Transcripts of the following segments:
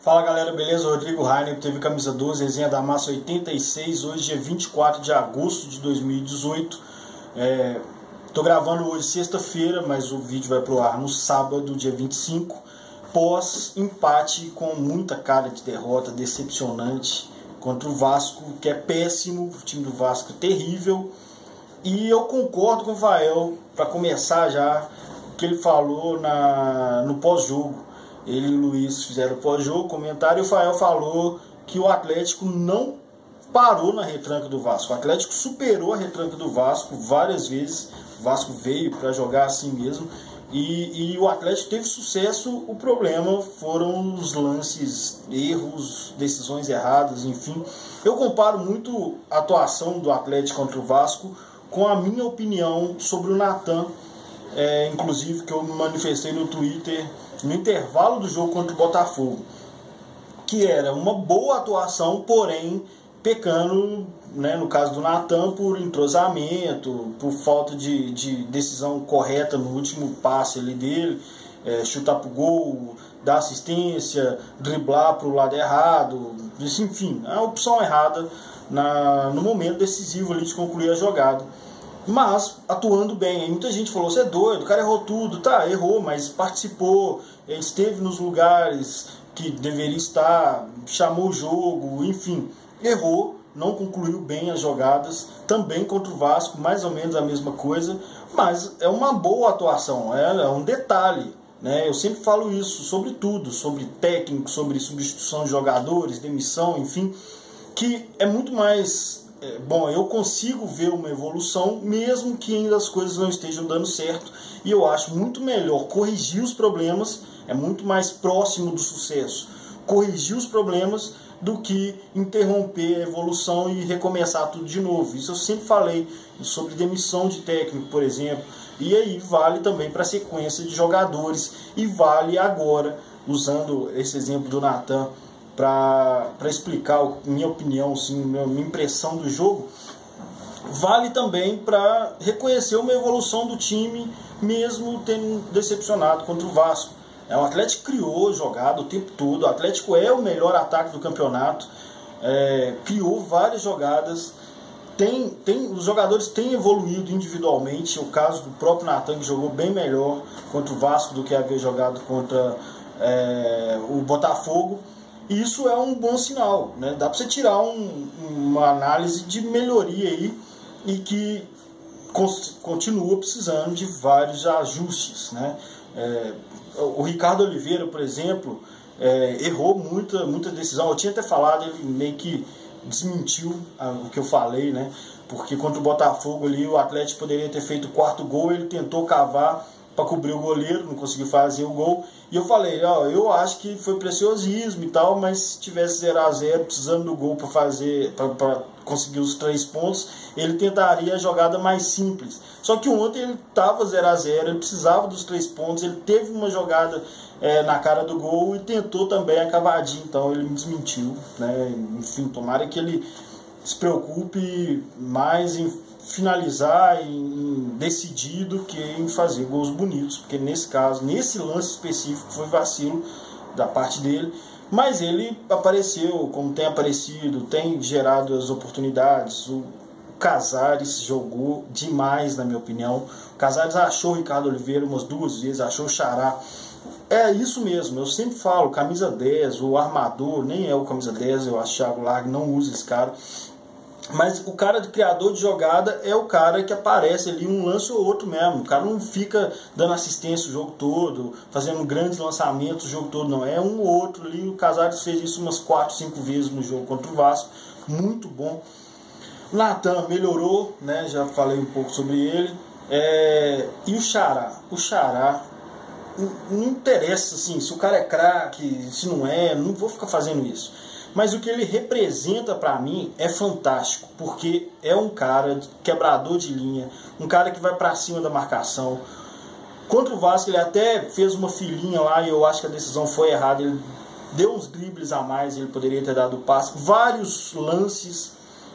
Fala galera, beleza? Rodrigo Rainer, TV Camisa 12, resenha da Massa 86, hoje dia 24 de agosto de 2018. Tô gravando hoje sexta-feira, mas o vídeo vai pro ar no sábado, dia 25, pós empate com muita cara de derrota, decepcionante, contra o Vasco, que é péssimo, o time do Vasco é terrível. E eu concordo com o Rafael, para começar já, o que ele falou no pós-jogo. Ele e o Luiz fizeram pós-jogo, comentário, e o Rafael falou que o Atlético não parou na retranca do Vasco. O Atlético superou a retranca do Vasco várias vezes. O Vasco veio para jogar assim mesmo. E o Atlético teve sucesso. O problema foram os lances, erros, decisões erradas, enfim. Eu comparo muito a atuação do Atlético contra o Vasco com a minha opinião sobre o Natan. Inclusive que eu me manifestei no Twitter no intervalo do jogo contra o Botafogo, que era uma boa atuação, porém pecando, né, no caso do Natan, por entrosamento, por falta de decisão correta no último passe ali dele, chutar pro gol, dar assistência, driblar pro lado errado, enfim, a opção errada no momento decisivo ali de concluir a jogada. Mas atuando bem. Muita gente falou: você é doido, o cara errou tudo. Tá, errou, mas participou, esteve nos lugares que deveria estar, chamou o jogo, enfim, errou, não concluiu bem as jogadas. Também contra o Vasco, mais ou menos a mesma coisa, mas é uma boa atuação, é um detalhe, né? Eu sempre falo isso sobre tudo, sobre técnico, sobre substituição de jogadores, demissão, enfim, que é muito mais... Bom, eu consigo ver uma evolução, mesmo que ainda as coisas não estejam dando certo, e eu acho muito melhor corrigir os problemas, é muito mais próximo do sucesso corrigir os problemas do que interromper a evolução e recomeçar tudo de novo. Isso eu sempre falei sobre demissão de técnico, por exemplo, e aí vale também para a sequência de jogadores, e vale agora, usando esse exemplo do Natan, para explicar minha opinião, sim, minha impressão do jogo, vale também para reconhecer uma evolução do time, mesmo tendo decepcionado contra o Vasco. O Atlético criou jogada o tempo todo, o Atlético é o melhor ataque do campeonato, criou várias jogadas, os jogadores têm evoluído individualmente. O caso do próprio Natan, que jogou bem melhor contra o Vasco do que havia jogado contra o Botafogo. Isso é um bom sinal, né? Dá para você tirar uma análise de melhoria aí, e que continua precisando de vários ajustes, né? O Ricardo Oliveira, por exemplo, errou muita decisão. Eu tinha até falado, ele meio que desmentiu o que eu falei, né? Porque contra o Botafogo ali, o Atlético poderia ter feito o quarto gol, ele tentou cavar para cobrir o goleiro, não conseguiu fazer o gol. E eu falei, eu acho que foi preciosismo e tal, mas se tivesse 0-0, precisando do gol para conseguir os 3 pontos, ele tentaria a jogada mais simples. Só que ontem ele estava 0-0, ele precisava dos 3 pontos, ele teve uma jogada na cara do gol e tentou também a cavadinha, então ele me desmentiu, né? Enfim, tomara que ele se preocupe mais em finalizar, em decidir, do que em fazer gols bonitos, porque nesse caso, nesse lance específico, foi vacilo da parte dele, mas ele apareceu como tem aparecido, tem gerado as oportunidades. O Casares jogou demais, na minha opinião. O Casares achou o Ricardo Oliveira umas 2 vezes, achou o Xará. É isso mesmo, eu sempre falo, camisa 10, o armador, nem é o camisa 10, eu acho que o Thiago Largue não usa esse cara. Mas o cara de criador de jogada é o cara que aparece ali um lance ou outro mesmo. O cara não fica dando assistência o jogo todo, fazendo grandes lançamentos o jogo todo, não. É um ou outro ali. O Casares fez isso umas 4, 5 vezes no jogo contra o Vasco. Muito bom. O Natan melhorou, né? Já falei um pouco sobre ele. E o Xará? O Xará, não interessa assim, se o cara é craque, se não vou ficar fazendo isso. Mas o que ele representa para mim é fantástico, porque é um cara quebrador de linha, um cara que vai para cima da marcação. Contra o Vasco ele até fez uma filinha lá e eu acho que a decisão foi errada. Ele deu uns dribles a mais, ele poderia ter dado o passe. Vários lances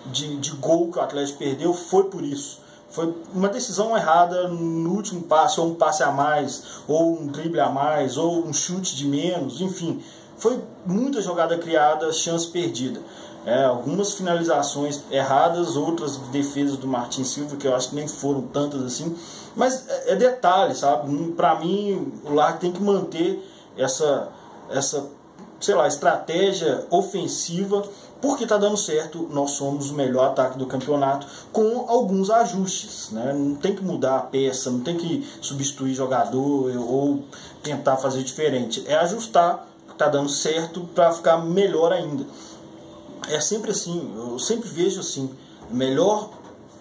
de gol que o Atlético perdeu foi por isso. Foi uma decisão errada no último passe, ou um passe a mais, ou um drible a mais, ou um chute de menos, enfim. foi muita jogada criada, chance perdida. Algumas finalizações erradas, outras defesas do Martin Silva, que eu acho que nem foram tantas assim, mas é detalhe, sabe? Para mim, o Largue tem que manter essa sei lá, estratégia ofensiva, porque está dando certo. Nós somos o melhor ataque do campeonato, com alguns ajustes, né? Não tem que mudar a peça, não tem que substituir jogador ou tentar fazer diferente, é ajustar o que está dando certo para ficar melhor ainda. É sempre assim, eu sempre vejo assim, melhor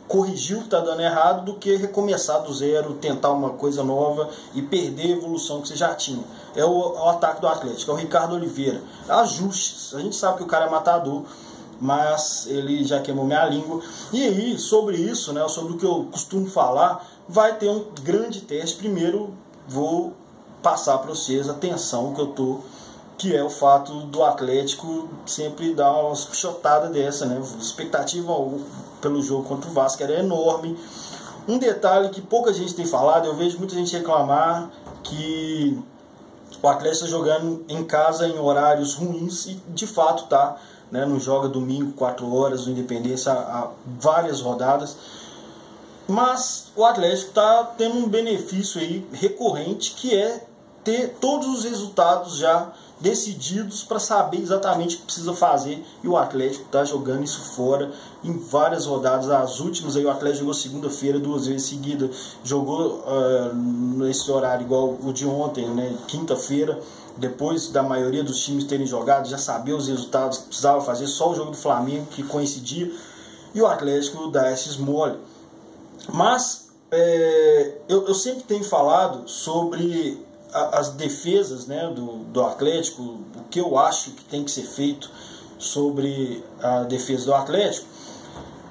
corrigir o que está dando errado do que recomeçar do zero, tentar uma coisa nova e perder a evolução que você já tinha. É o ataque do Atlético, é o Ricardo Oliveira. Ajustes, a gente sabe que o cara é matador, mas ele já queimou minha língua. E aí, sobre isso, né, sobre o que eu costumo falar, vai ter um grande teste. Primeiro, vou passar para vocês a tensão que eu tô, que é o fato do Atlético sempre dar umas pichotadas dessa, né? A expectativa pelo jogo contra o Vasco era enorme. Um detalhe que pouca gente tem falado, eu vejo muita gente reclamar que o Atlético está jogando em casa em horários ruins, e de fato tá, né? Não joga domingo 4 horas, no Independência, há várias rodadas. Mas o Atlético está tendo um benefício aí recorrente, que é ter todos os resultados já decididos para saber exatamente o que precisa fazer, e o Atlético está jogando isso fora em várias rodadas. As últimas aí o Atlético jogou segunda-feira 2 vezes seguidas, jogou nesse horário igual o de ontem, né, quinta-feira, depois da maioria dos times terem jogado, já sabia os resultados que precisava fazer, só o jogo do Flamengo que coincidia, e o Atlético dá esses mole. Mas eu sempre tenho falado sobre as defesas, né, do Atlético, o que eu acho que tem que ser feito sobre a defesa do Atlético.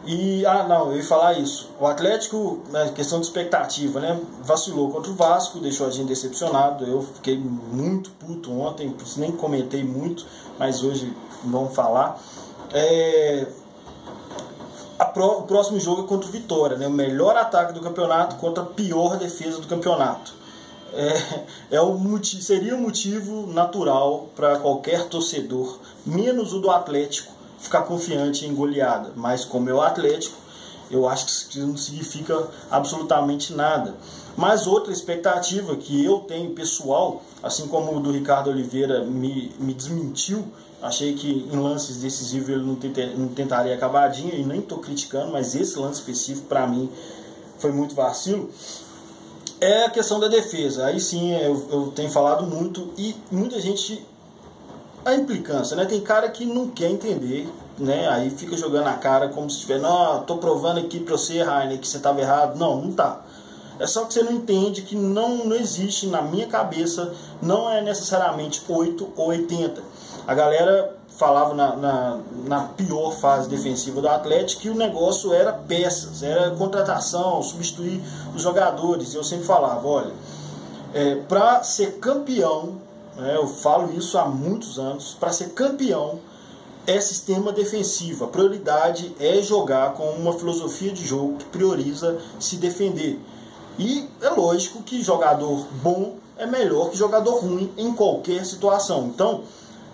E, eu ia falar isso. O Atlético, na questão de expectativa, né, vacilou contra o Vasco, deixou a gente decepcionado. Eu fiquei muito puto ontem, nem comentei muito, mas hoje vamos falar. O próximo jogo é contra o Vitória, né, o melhor ataque do campeonato contra a pior defesa do campeonato. Seria um motivo natural para qualquer torcedor, menos o do Atlético, ficar confiante em goleada. Mas como é o Atlético, eu acho que isso não significa absolutamente nada. Mas outra expectativa que eu tenho pessoal, assim como o do Ricardo Oliveira me desmentiu, achei que em lances decisivos ele não tentaria acabadinha, e nem estou criticando, mas esse lance específico para mim foi muito vacilo. É a questão da defesa. Aí sim eu tenho falado muito, e muita gente, a implicância, né? Tem cara que não quer entender, né? Aí fica jogando a cara como se estiver, não, tô provando aqui pra você, Rainer, que você estava errado. Não tá. É só que você não entende que não existe, na minha cabeça, não é necessariamente 8 ou 80. A galera falava na pior fase defensiva do Atlético que o negócio era peças, era contratação, substituir os jogadores. E eu sempre falava, olha, para ser campeão, eu falo isso há muitos anos, para ser campeão é sistema defensivo. A prioridade é jogar com uma filosofia de jogo que prioriza se defender. E é lógico que jogador bom é melhor que jogador ruim em qualquer situação. Então,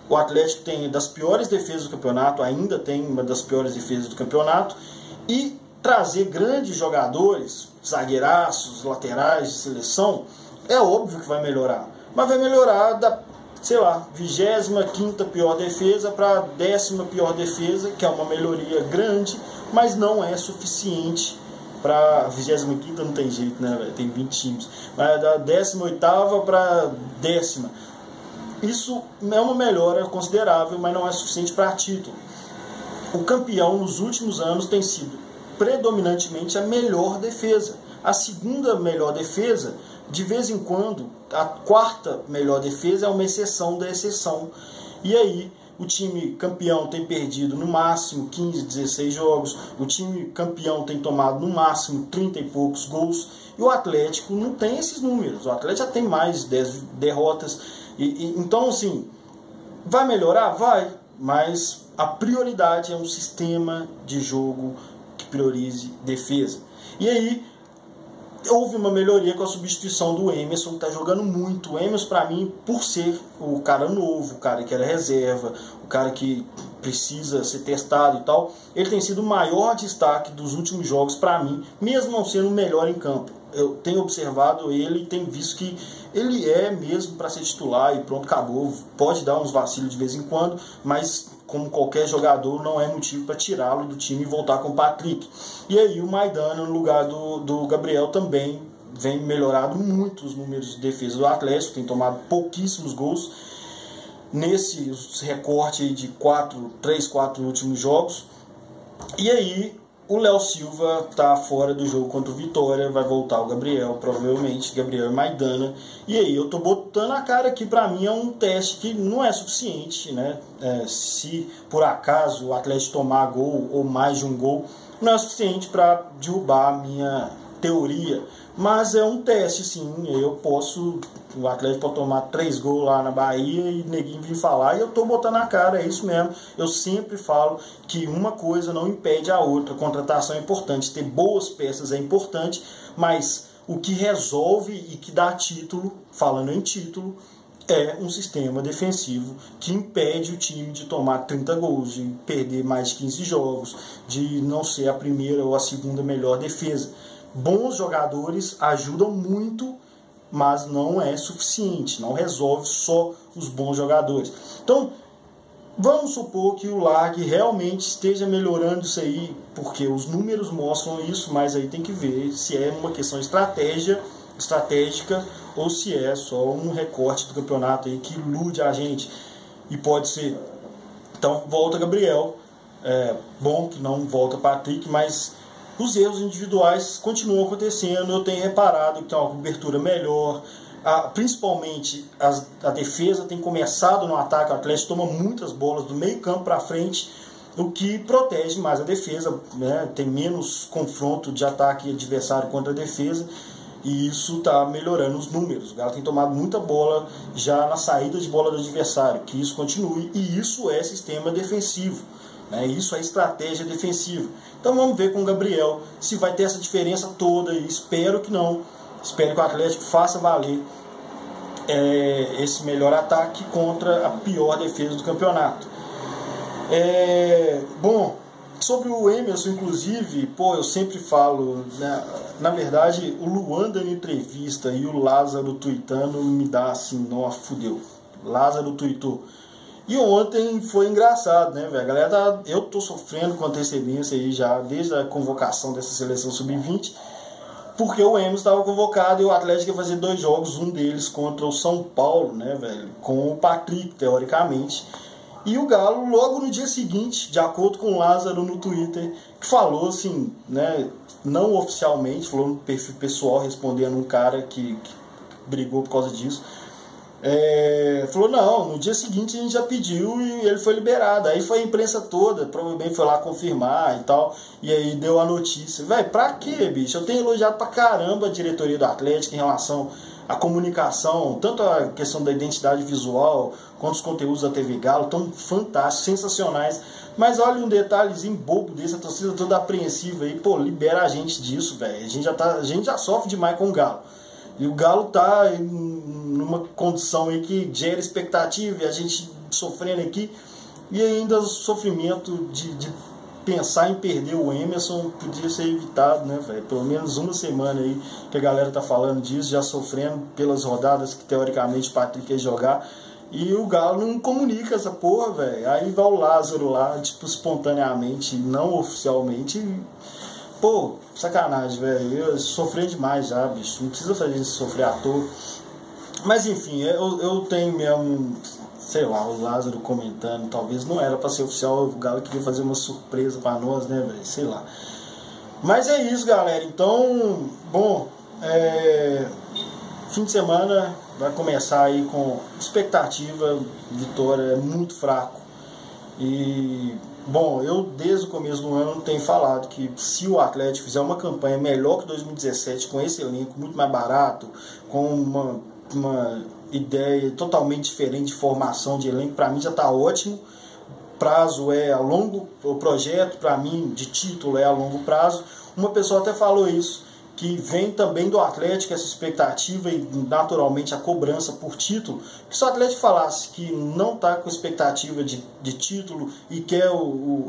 o Atlético tem das piores defesas do campeonato, ainda tem uma das piores defesas do campeonato, e trazer grandes jogadores, zagueiraços, laterais de seleção, é óbvio que vai melhorar. Mas vai melhorar da, 25ª pior defesa para a 10ª pior defesa, que é uma melhoria grande, mas não é suficiente para a 25ª, não tem jeito, né? Tem 20 times. Mas da 18ª para 10ª. Isso é uma melhora considerável, mas não é suficiente para título. O campeão nos últimos anos tem sido predominantemente a melhor defesa. A segunda melhor defesa, de vez em quando, a quarta melhor defesa é uma exceção da exceção. E aí, o time campeão tem perdido no máximo 15, 16 jogos. O time campeão tem tomado no máximo 30 e poucos gols. E o Atlético não tem esses números. O Atlético já tem mais 10 derrotas. Então, assim, vai melhorar? Vai. Mas a prioridade é um sistema de jogo que priorize defesa. E aí, houve uma melhoria com a substituição do Emerson, que está jogando muito. O Emerson, para mim, por ser o cara novo, o cara que era reserva, o cara que precisa ser testado e tal, ele tem sido o maior destaque dos últimos jogos para mim, mesmo não sendo o melhor em campo. Eu tenho observado ele e tenho visto que ele é mesmo para ser titular e pronto, acabou. Pode dar uns vacilos de vez em quando, mas como qualquer jogador, não é motivo para tirá-lo do time e voltar com o Patrick. E aí o Maidana no lugar do Gabriel também vem melhorado muito os números de defesa do Atlético, tem tomado pouquíssimos gols nesse recorte de 3, 4 últimos jogos. E aí o Léo Silva está fora do jogo contra o Vitória, vai voltar o Gabriel, provavelmente, Gabriel e Maidana. E aí eu tô botando a cara aqui, para mim é um teste que não é suficiente, né? Se por acaso o Atlético tomar gol ou mais de um gol, não é suficiente para derrubar a minha teoria. Mas é um teste, sim. O Atlético pode tomar 3 gols lá na Bahia e ninguém vir falar, e eu tô botando a cara, é isso mesmo. Eu sempre falo que uma coisa não impede a outra. Contratação é importante, ter boas peças é importante, mas o que resolve e que dá título, falando em título, é um sistema defensivo que impede o time de tomar 30 gols, de perder mais de 15 jogos, de não ser a primeira ou a segunda melhor defesa. Bons jogadores ajudam muito, mas não é suficiente, não resolve só os bons jogadores. Então, vamos supor que o Largue realmente esteja melhorando isso aí, porque os números mostram isso, mas aí tem que ver se é uma questão estratégica ou se é só um recorte do campeonato aí que ilude a gente, e pode ser. Então, volta Gabriel, bom que não volta Patrick, mas os erros individuais continuam acontecendo. Eu tenho reparado que tem uma cobertura melhor, principalmente a defesa tem começado no ataque. O Atlético toma muitas bolas do meio campo para frente, o que protege mais a defesa, né? Tem menos confronto de ataque adversário contra a defesa, e isso está melhorando os números. O Galo tem tomado muita bola já na saída de bola do adversário, que isso continue, e isso é sistema defensivo, né? Isso é estratégia defensiva. Então vamos ver com o Gabriel se vai ter essa diferença toda, e espero que não. Espero que o Atlético faça valer esse melhor ataque contra a pior defesa do campeonato. Bom, sobre o Emerson, inclusive, eu sempre falo, né, na verdade, o Luan dando entrevista e o Lázaro tweetando me dá assim, fudeu. Lázaro tweetou. E ontem foi engraçado, né, velho? A galera eu tô sofrendo com antecedência aí já, desde a convocação dessa seleção sub-20, porque o Emerson estava convocado e o Atlético ia fazer 2 jogos, um deles contra o São Paulo, né, velho? Com o Patrick, teoricamente. E o Galo, logo no dia seguinte, de acordo com o Lázaro no Twitter, que falou assim, né, não oficialmente, falou no perfil pessoal, respondendo um cara que brigou por causa disso, falou, não, no dia seguinte a gente já pediu e ele foi liberado. Aí foi a imprensa toda, provavelmente foi lá confirmar e tal, e aí deu a notícia. Velho, pra quê, bicho? Eu tenho elogiado pra caramba a diretoria do Atlético em relação à comunicação, tanto a questão da identidade visual, quanto os conteúdos da TV Galo, tão fantásticos, sensacionais. Mas olha um detalhezinho bobo desse, a torcida toda apreensiva aí, libera a gente disso, velho. A gente já sofre demais com o Galo. E o Galo tá numa condição aí que gera expectativa, e a gente sofrendo aqui, e ainda o sofrimento de pensar em perder o Emerson podia ser evitado, né, velho? Pelo menos uma semana aí que a galera tá falando disso, já sofrendo pelas rodadas que teoricamente o Patrick ia jogar, e o Galo não comunica essa porra, velho. Aí vai o Lázaro lá, espontaneamente, não oficialmente. Sacanagem, velho. Eu sofri demais já, bicho. Não precisa fazer isso sofrer à toa. Mas enfim, eu tenho mesmo, sei lá, o Lázaro comentando. Talvez não era pra ser oficial, o Galo queria fazer uma surpresa pra nós, né, velho? Sei lá. Mas é isso, galera. Então, bom, fim de semana vai começar aí com expectativa. Vitória é muito fraco. E bom, eu desde o começo do ano tenho falado que se o Atlético fizer uma campanha melhor que 2017, com esse elenco muito mais barato, com uma ideia totalmente diferente de formação de elenco, para mim já está ótimo. Prazo é a longo, o projeto para mim de título é a longo prazo. Uma pessoa até falou isso, que vem também do Atlético, essa expectativa e naturalmente a cobrança por título. Porque se o Atlético falasse que não está com expectativa de título e quer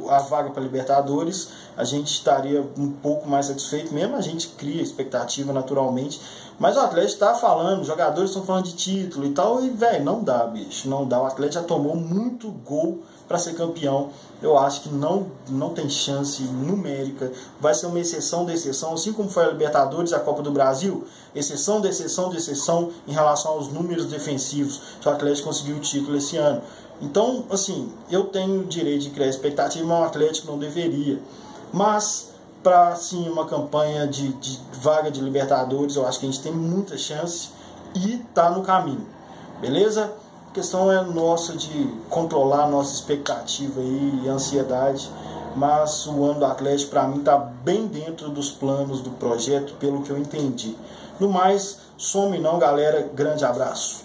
a vaga para Libertadores, a gente estaria um pouco mais satisfeito, mesmo a gente cria expectativa naturalmente. Mas o Atlético está falando, os jogadores estão falando de título e tal, e velho, não dá, bicho, não dá. O Atlético já tomou muito gol para ser campeão. Eu acho que não tem chance numérica. Vai ser uma exceção da exceção, assim como foi a Libertadores e a Copa do Brasil. Exceção da exceção da exceção em relação aos números defensivos que o Atlético conseguiu o título esse ano. Então, assim, eu tenho o direito de criar expectativa, mas o Atlético não deveria. Mas, para assim, uma campanha de vaga de Libertadores, eu acho que a gente tem muita chance e está no caminho. Beleza? A questão é nossa de controlar a nossa expectativa e ansiedade, mas o ano do Atlético para mim está bem dentro dos planos do projeto, pelo que eu entendi. No mais, some não, galera, grande abraço.